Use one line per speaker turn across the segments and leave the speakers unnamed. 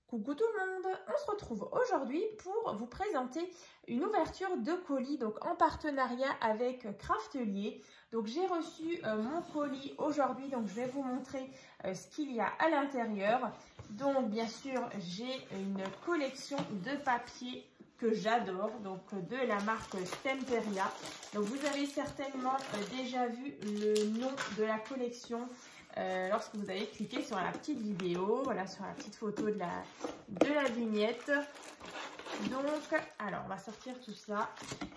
Coucou tout le monde, on se retrouve aujourd'hui pour vous présenter une ouverture de colis donc en partenariat avec Craftelier. Donc j'ai reçu mon colis aujourd'hui, donc je vais vous montrer ce qu'il y a à l'intérieur. Donc bien sûr j'ai une collection de papier que j'adore, donc de la marque Stemperia. Donc vous avez certainement déjà vu le nom de la collection lorsque vous avez cliqué sur la petite vidéo, voilà, sur la petite photo de la vignette. Donc, alors on va sortir tout ça.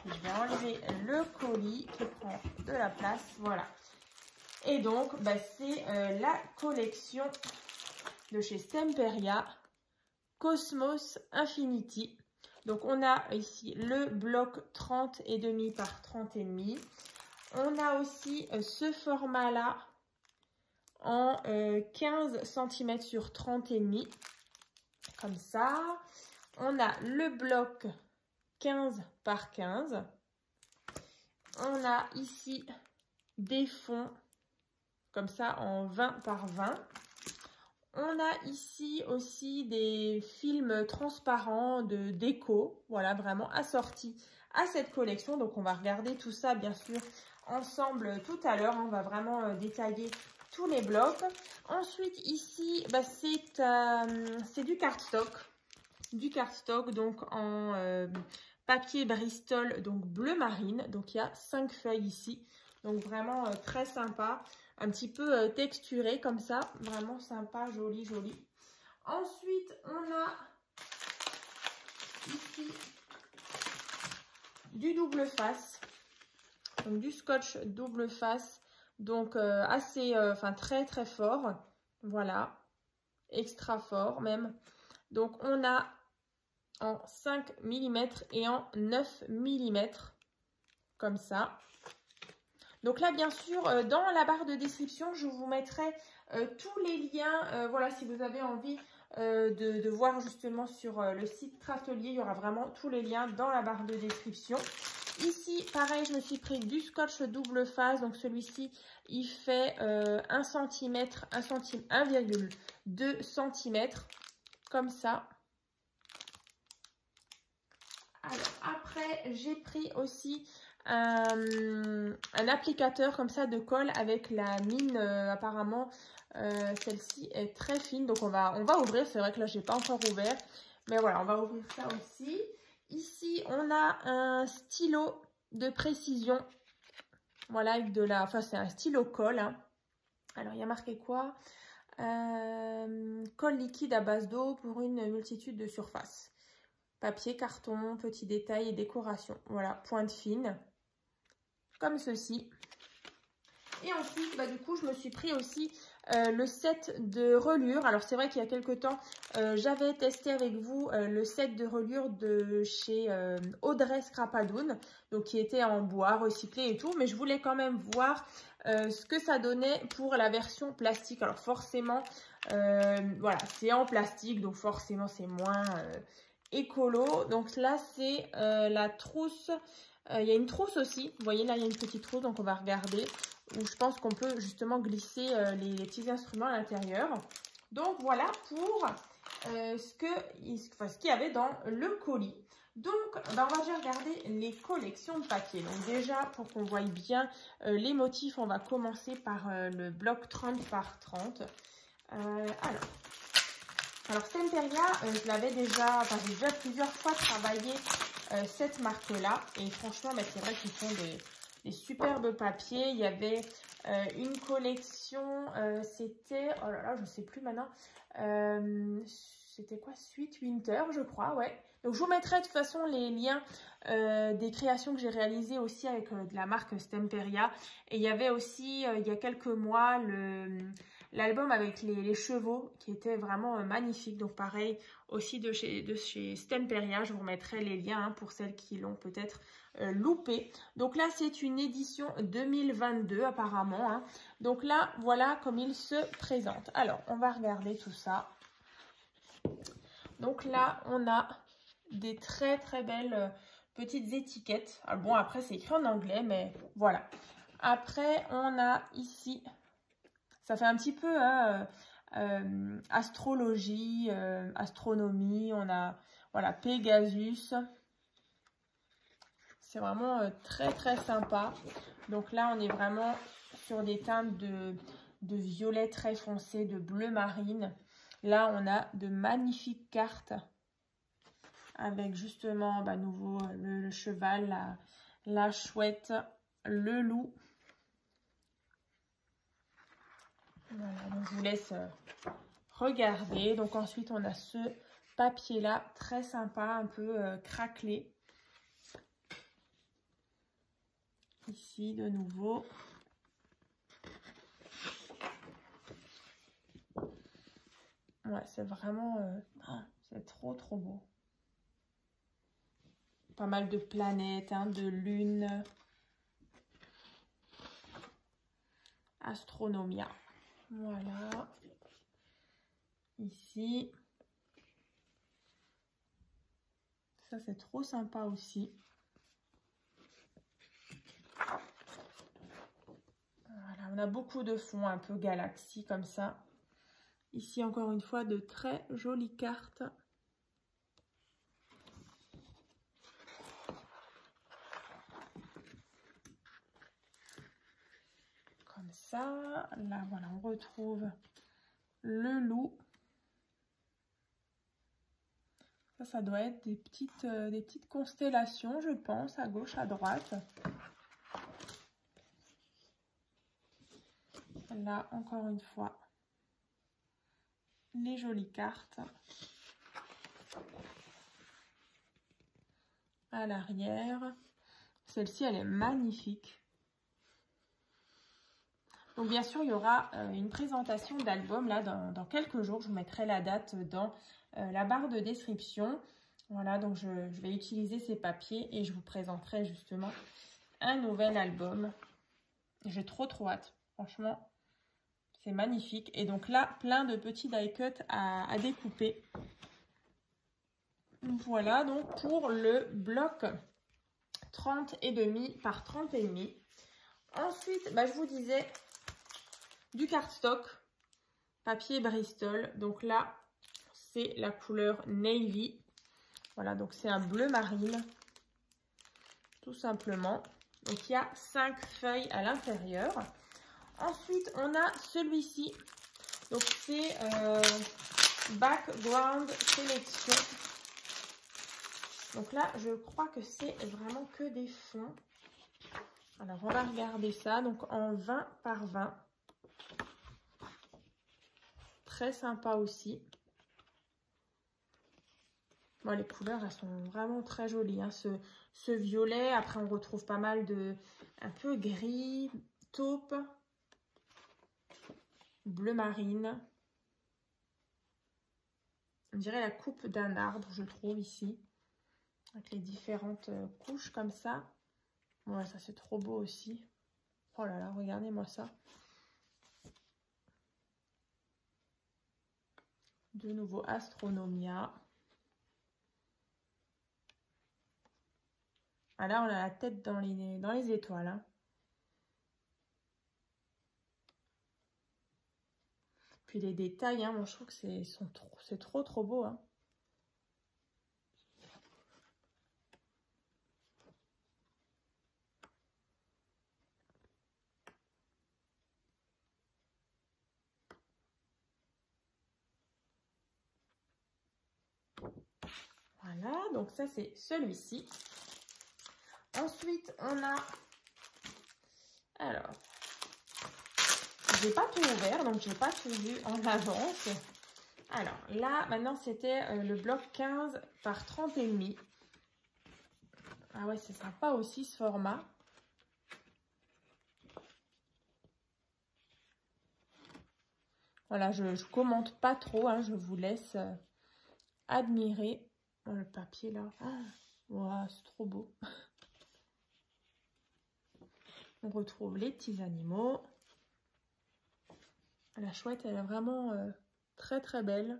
Je vais enlever le colis qui prend de la place, voilà. Et donc, c'est la collection de chez Stemperia, Cosmos Infinity. Donc on a ici le bloc 30,5 par 30,5. On a aussi ce format-là en 15 cm sur 30,5, comme ça. On a le bloc 15 par 15. On a ici des fonds, comme ça, en 20 par 20. On a ici aussi des films transparents de déco, voilà, vraiment assortis à cette collection. Donc on va regarder tout ça, bien sûr, ensemble tout à l'heure. On va vraiment détailler tous les blocs. Ensuite ici c'est du cardstock, donc en papier Bristol, donc bleu marine. Donc il y a 5 feuilles ici, donc vraiment très sympa, un petit peu texturé comme ça, vraiment sympa, joli. Ensuite on a ici du double face, donc du scotch double face. Donc assez, très fort, voilà, extra fort même. Donc on a en 5 mm et en 9 mm, comme ça. Donc là, bien sûr, dans la barre de description, je vous mettrai tous les liens, voilà, si vous avez envie de voir justement sur le site Craftelier, il y aura vraiment tous les liens dans la barre de description. Ici, pareil, je me suis pris du scotch double face. Donc, celui-ci, il fait 1 cm, 1,2 cm. Comme ça. Alors, après, j'ai pris aussi un applicateur comme ça de colle avec la mine. Apparemment, celle-ci est très fine. Donc, on va ouvrir. C'est vrai que là, je n'ai pas encore ouvert. Mais voilà, on va ouvrir ça aussi. Ici, on a un stylo de précision. Voilà, avec c'est un stylo colle. Hein. Alors, il y a marqué quoi? Colle liquide à base d'eau pour une multitude de surfaces. Papier, carton, petits détails et décoration. Voilà, pointe fine. Comme ceci. Et ensuite, du coup, je me suis pris aussi le set de reliure. Alors, c'est vrai qu'il y a quelques temps, j'avais testé avec vous le set de reliure de chez Audrey Scrapadoun, donc qui était en bois recyclé et tout. Mais je voulais quand même voir ce que ça donnait pour la version plastique. Alors, forcément, voilà, c'est en plastique, donc forcément, c'est moins écolo. Donc là, c'est la trousse. Il y a une trousse aussi. Vous voyez, là, il y a une petite trousse, donc on va regarder. Où je pense qu'on peut justement glisser les petits instruments à l'intérieur. Donc voilà pour ce qu'il y avait dans le colis. Donc on va déjà regarder les collections de papier. Donc déjà pour qu'on voie bien les motifs, on va commencer par le bloc 30 par 30. Alors Stemperia, je l'avais déjà, j'ai déjà plusieurs fois travaillé cette marque-là. Et franchement, c'est vrai qu'ils font des superbes papiers. Il y avait une collection, c'était, oh là là, je ne sais plus maintenant, c'était quoi, Sweet Winter, je crois, ouais. Donc je vous mettrai de toute façon les liens des créations que j'ai réalisées aussi avec de la marque Stemperia. Et il y avait aussi, il y a quelques mois, l'album avec les chevaux qui était vraiment magnifique. Donc pareil, aussi de chez Stemperia, je vous remettrai les liens pour celles qui l'ont peut-être loupé. Donc là, c'est une édition 2022 apparemment. Hein. Donc là, voilà comme il se présente. Alors, on va regarder tout ça. Donc là, on a des très belles petites étiquettes. Alors bon, après, c'est écrit en anglais, mais voilà. Après, on a ici, ça fait un petit peu astrologie, astronomie, on a voilà, Pegasus. C'est vraiment très très sympa. Donc là, on est vraiment sur des teintes de violet très foncé, de bleu marine. Là, on a de magnifiques cartes avec justement, nouveau, le cheval, la chouette, le loup. Voilà, donc je vous laisse regarder. Donc ensuite, on a ce papier-là, très sympa, un peu craquelé. Ici, de nouveau. Ouais, c'est vraiment... c'est trop, trop beau. Pas mal de planètes, hein, de lunes. Astronomia. Voilà. Ici. Ça, c'est trop sympa aussi. Voilà, on a beaucoup de fonds un peu galaxie comme ça. Ici, encore une fois, de très jolies cartes. Comme ça. Là, voilà, on retrouve le loup. Ça doit être des petites constellations, je pense, à gauche, à droite. Là, encore une fois, les jolies cartes. À l'arrière. Celle-ci, elle est magnifique. Donc, bien sûr, il y aura une présentation d'album là dans quelques jours. Je vous mettrai la date dans la barre de description. Voilà, donc je vais utiliser ces papiers et je vous présenterai justement un nouvel album. J'ai trop hâte. Franchement, c'est magnifique. Et donc là, plein de petits die cuts à découper. Voilà, donc pour le bloc 30,5 par 30,5. Ensuite, je vous disais du cardstock, papier Bristol. Donc là, c'est la couleur Navy. Voilà, donc c'est un bleu marine, tout simplement. Donc il y a 5 feuilles à l'intérieur. Ensuite, on a celui-ci. Donc c'est Background Sélection. Donc là, je crois que c'est vraiment que des fonds. Alors, on va regarder ça. Donc, en 20 par 20. Très sympa aussi. Bon, les couleurs, elles sont vraiment très jolies. Hein. Ce violet, après, on retrouve pas mal de... un peu gris, taupe, bleu marine. On dirait la coupe d'un arbre, je trouve, ici. Avec les différentes couches comme ça. Ouais, ça c'est trop beau aussi. Oh là là, regardez-moi ça. De nouveau Astronomia. Ah là, on a la tête dans les étoiles. Hein. Puis les détails, hein, moi je trouve que c'est trop beau. Hein. Voilà, donc ça c'est celui-ci. Ensuite, on a... Alors, j'ai pas tout ouvert, donc j'ai pas tout vu en avance. Alors, là, maintenant, c'était le bloc 15 par 30,5. Ah ouais, c'est sympa aussi ce format. Voilà, je commente pas trop, hein, je vous laisse admirer. Oh, le papier là, wow, c'est trop beau. On retrouve les petits animaux. La chouette, elle est vraiment très très belle.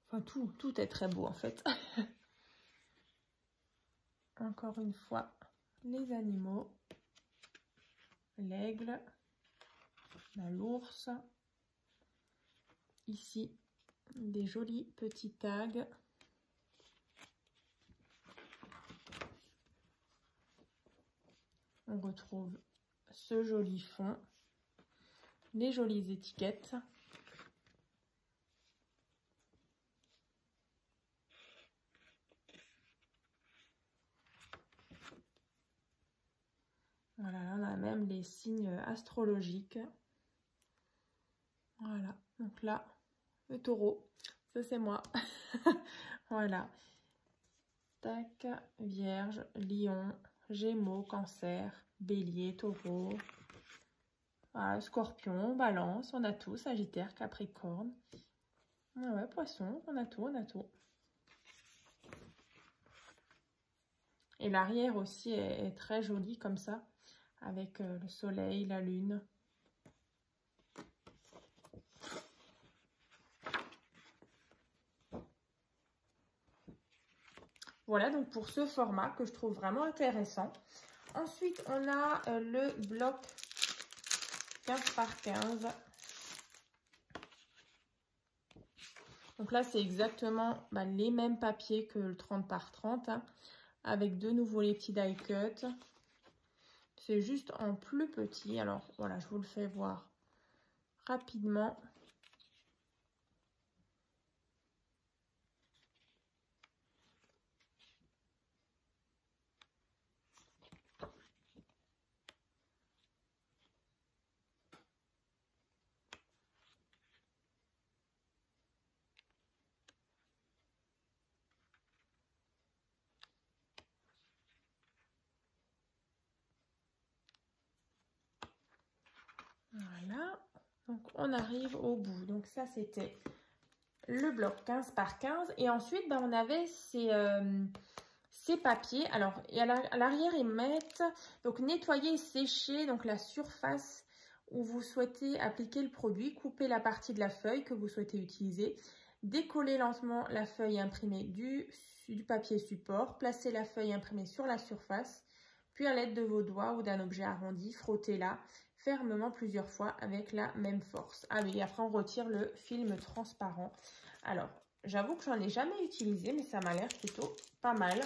Enfin, tout est très beau en fait. Encore une fois, les animaux. L'aigle, l'ours, ici des jolis petits tags. On retrouve ce joli fond, les jolies étiquettes. Voilà, là on a même les signes astrologiques. Voilà, donc là, le taureau, ça c'est moi. Voilà. Tac, Vierge, Lion, Gémeaux, Cancer, Bélier, Taureau. Voilà, Scorpion, Balance, on a tout. Sagittaire, Capricorne. Ouais, Poisson, on a tout, on a tout. Et l'arrière aussi est très joli comme ça, avec le soleil, la lune. Voilà donc pour ce format que je trouve vraiment intéressant. Ensuite, on a le bloc 15 par 15. Donc là, c'est exactement les mêmes papiers que le 30 par 30, hein, avec de nouveau les petits die cut. C'est juste en plus petit. Alors voilà, je vous le fais voir rapidement. Voilà, donc on arrive au bout. Donc ça, c'était le bloc 15 par 15. Et ensuite, on avait ces papiers. Alors, et à l'arrière, ils mettent donc nettoyer et sécher donc la surface où vous souhaitez appliquer le produit. Couper la partie de la feuille que vous souhaitez utiliser. Décoller lentement la feuille imprimée du papier support. Placer la feuille imprimée sur la surface. Puis à l'aide de vos doigts ou d'un objet arrondi, frottez-la fermement plusieurs fois avec la même force. Ah oui, après on retire le film transparent. Alors, j'avoue que j'en ai jamais utilisé, mais ça m'a l'air plutôt pas mal.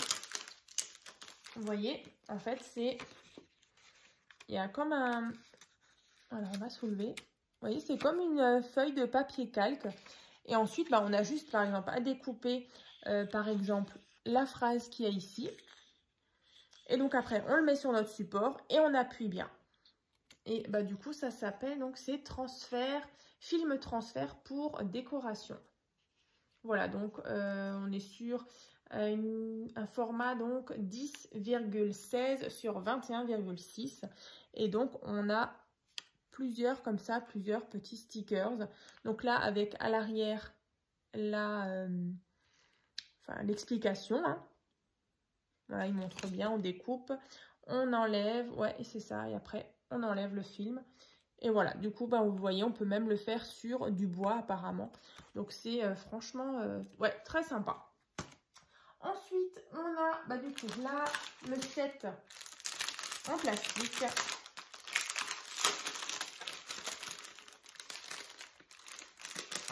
Vous voyez, en fait, il y a comme un... Alors, on va soulever. Vous voyez, c'est comme une feuille de papier calque. Et ensuite, on a juste, par exemple, à découper, par exemple, la phrase qu'il y a ici. Et donc, après, on le met sur notre support et on appuie bien. Et du coup, ça s'appelle, donc, c'est film transfert pour décoration. Voilà, donc, on est sur un format, donc, 10,16 sur 21,6. Et donc, on a plusieurs, comme ça, plusieurs petits stickers. Donc là, avec à l'arrière, l'explication. Hein. Voilà, il montre bien, on découpe, on enlève, ouais, c'est ça, et après, on enlève le film. Et voilà, du coup, vous voyez, on peut même le faire sur du bois, apparemment. Donc, c'est franchement, ouais, très sympa. Ensuite, on a, du coup, là, le set en plastique.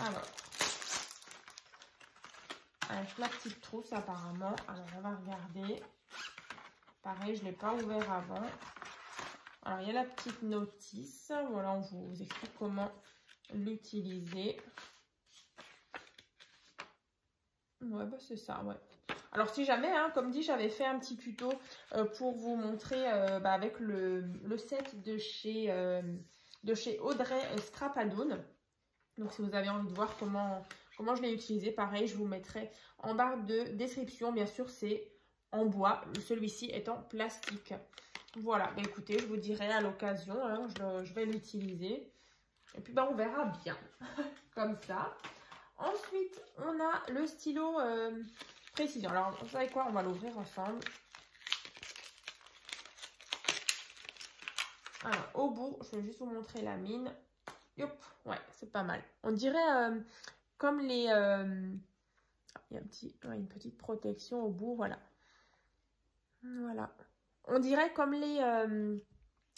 Alors, avec la petite trousse, apparemment. Alors, on va regarder. Pareil, je ne l'ai pas ouvert avant. Alors, il y a la petite notice. Voilà, on vous explique comment l'utiliser. Ouais, c'est ça, ouais. Alors, si jamais, hein, comme dit, j'avais fait un petit tuto pour vous montrer avec le set de chez Audrey Scrapadoon. Donc, si vous avez envie de voir comment je l'ai utilisé, pareil, je vous mettrai en barre de description. Bien sûr, c'est en bois. Celui-ci est en plastique. Voilà, écoutez, je vous dirai à l'occasion, hein, je vais l'utiliser. Et puis, on verra bien, comme ça. Ensuite, on a le stylo précision. Alors, vous savez quoi? On va l'ouvrir ensemble. Alors, au bout, je vais juste vous montrer la mine. Yop, ouais, c'est pas mal. On dirait comme les... il y a une petite protection au bout, voilà. Voilà. On dirait comme les...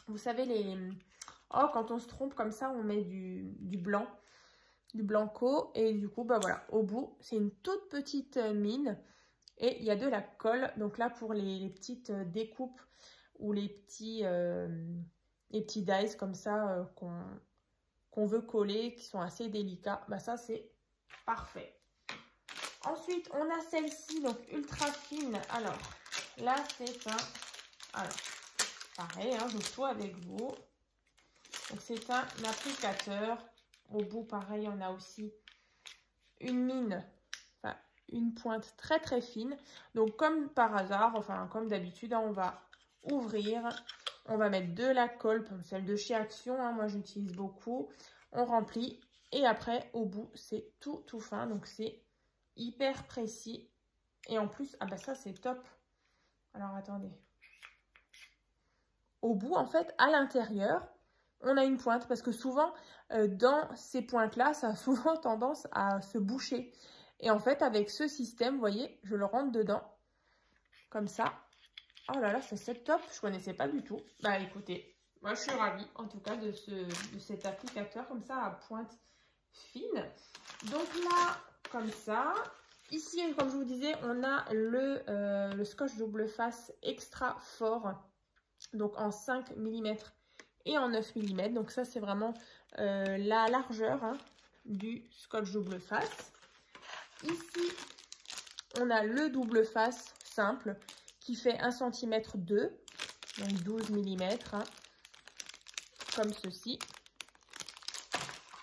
vous savez, les... Oh, quand on se trompe comme ça, on met du blanc. du Blanco. Et du coup, bah voilà, au bout, c'est une toute petite mine. Et il y a de la colle. Donc là, pour les petites découpes ou les petits dies comme ça qu'on veut coller, qui sont assez délicats, bah ça, c'est parfait. Ensuite, on a celle-ci, donc ultra fine. Alors, là, c'est un... Alors, pareil, hein, je tout avec vous. Donc, c'est un applicateur. Au bout, pareil, on a aussi une mine, enfin, une pointe très, très fine. Donc, comme par hasard, enfin, comme d'habitude, hein, on va ouvrir. On va mettre de la colle, comme celle de chez Action. Hein, moi, j'utilise beaucoup. On remplit. Et après, au bout, c'est tout fin. Donc, c'est hyper précis. Et en plus, ah bah ça, c'est top. Alors, attendez. Au bout, en fait, à l'intérieur, on a une pointe. Parce que souvent, dans ces pointes-là, ça a souvent tendance à se boucher. Et en fait, avec ce système, vous voyez, je le rentre dedans. Comme ça. Oh là là, c'est top. Je ne connaissais pas du tout. Bah, écoutez, moi, je suis ravie, en tout cas, de cet applicateur comme ça, à pointe fine. Donc là, comme ça. Ici, comme je vous disais, on a le scotch double face extra fort. Donc en 5 mm et en 9 mm. Donc ça, c'est vraiment la largeur hein, du scotch double face. Ici, on a le double face simple qui fait 1 cm 2, donc 12 mm, hein, comme ceci.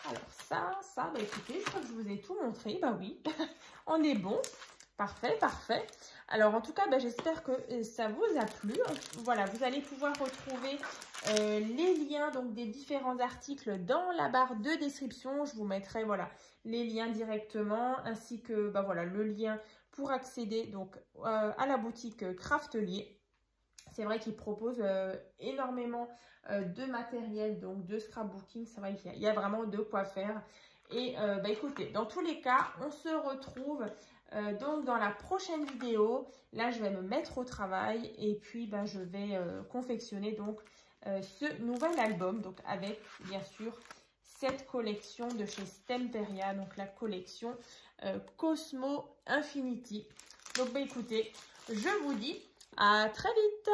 Alors ça, bah écoutez, je crois que je vous ai tout montré. Bah oui, on est bon. Parfait, parfait. Alors, en tout cas, bah, j'espère que ça vous a plu. Voilà, vous allez pouvoir retrouver les liens donc, des différents articles dans la barre de description. Je vous mettrai voilà, les liens directement, ainsi que bah, voilà, le lien pour accéder donc, à la boutique Craftelier. C'est vrai qu'ils proposent énormément de matériel, donc de scrapbooking. C'est vrai qu'il y a vraiment de quoi faire. Et bah, écoutez, dans tous les cas, on se retrouve donc dans la prochaine vidéo. Là, je vais me mettre au travail et puis bah, je vais confectionner donc ce nouvel album. Donc avec bien sûr cette collection de chez Stemperia, donc la collection Cosmo Infinity. Donc bah, écoutez, je vous dis à très vite.